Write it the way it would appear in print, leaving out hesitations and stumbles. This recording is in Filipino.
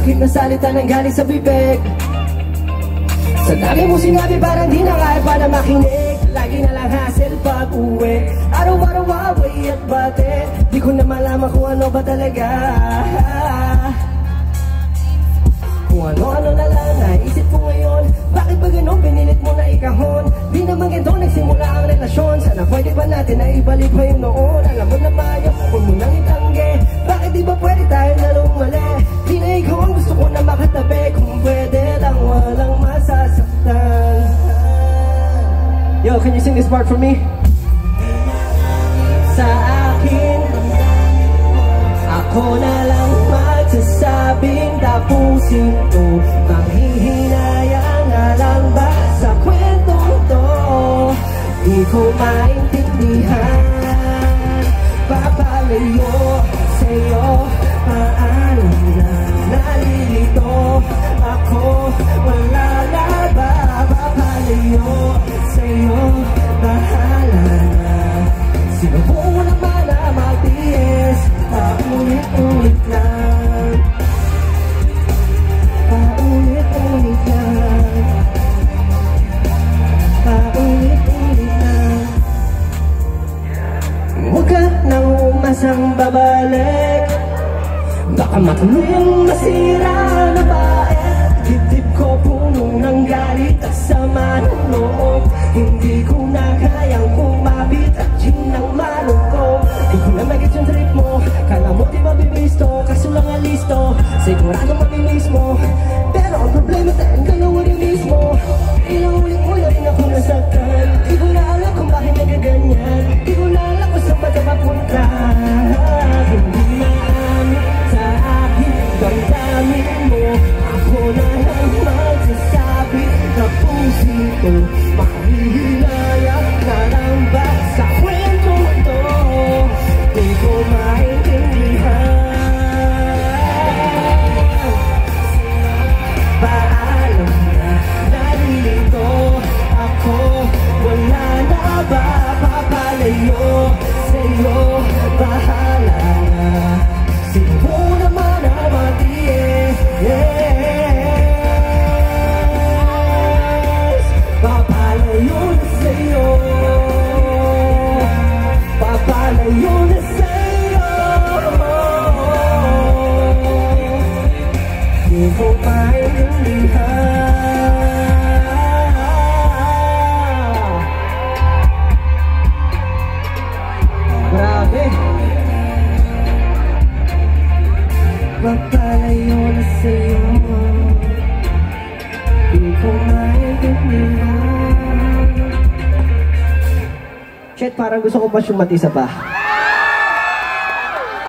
masakit na salita nang galing sa bibig. Sa dami mo sinabi parang di na kaya pa na makinig. Lagi na lang hassle pag uwi, araw-araw away at bate. Di ko na malaman kung ano ba talaga. Kung ano-ano na lang naisip ko ngayon. Bakit ba ganun pinilit mo na ikahon? Di naman ganito nagsimula ang relasyon. Sana pwede ba natin na ibalik pa yung noon? Alam mo naman yun, huwag mo nang itanggi. Bakit di ba pwede tayo lalong mali? Di na ikaw ang gusto ko na makatabi. Kung pwede lang walang masasaktan. Yo, can you sing this part for me? Sa akin, ako na lang magsasabing tapusin to. Manghihinayang nga lang ba sa kwentong to? Di ko maintindihan. Papalayo sa'yo, paano na nalilito ako? Wala na ba? Papalayo sa'yo, bahala na. Sinubukan mo naman na magtiis, paulit-ulit lang. Paulit-ulit lang. Paulit-ulit lang. Huwag ka nang umasang babalik. Baka matuloy ang masira na baet. Dibdib ko puno ng galit at sama ng loob. Hindi ko na kayang kumapit at yun ang malungkot. Di ko na magit yung trip mo. Kala mo di mabibisto, kaso lang ang listo. Sigurado mabimis mo. Pero ang problema tayo dalawa rin mismo. Ilang ulit-ulit rin ako nasaktan. Di ko na alam kung bakit nagaganyan. Di ko na alam kung saan ba na mapunta. Hindi na amin sa akin damdamin mo. Ako na lang magsasabi na pusin ko. Mahihinayang na lang ba sa kwentong to? Di ko maintindihan. Paalam na nalilito ako. Wala na ba? Papalayo sa'yo, bahala na. Sino naman ang matiis? Yes, papalayo na sa'yo. Papalayo na sa'yo. Di ko maintindihan. Grabe. Papalayo na sa'yo. Di ko maintindihan. Shit, parang gusto ko pa sumati isa pa.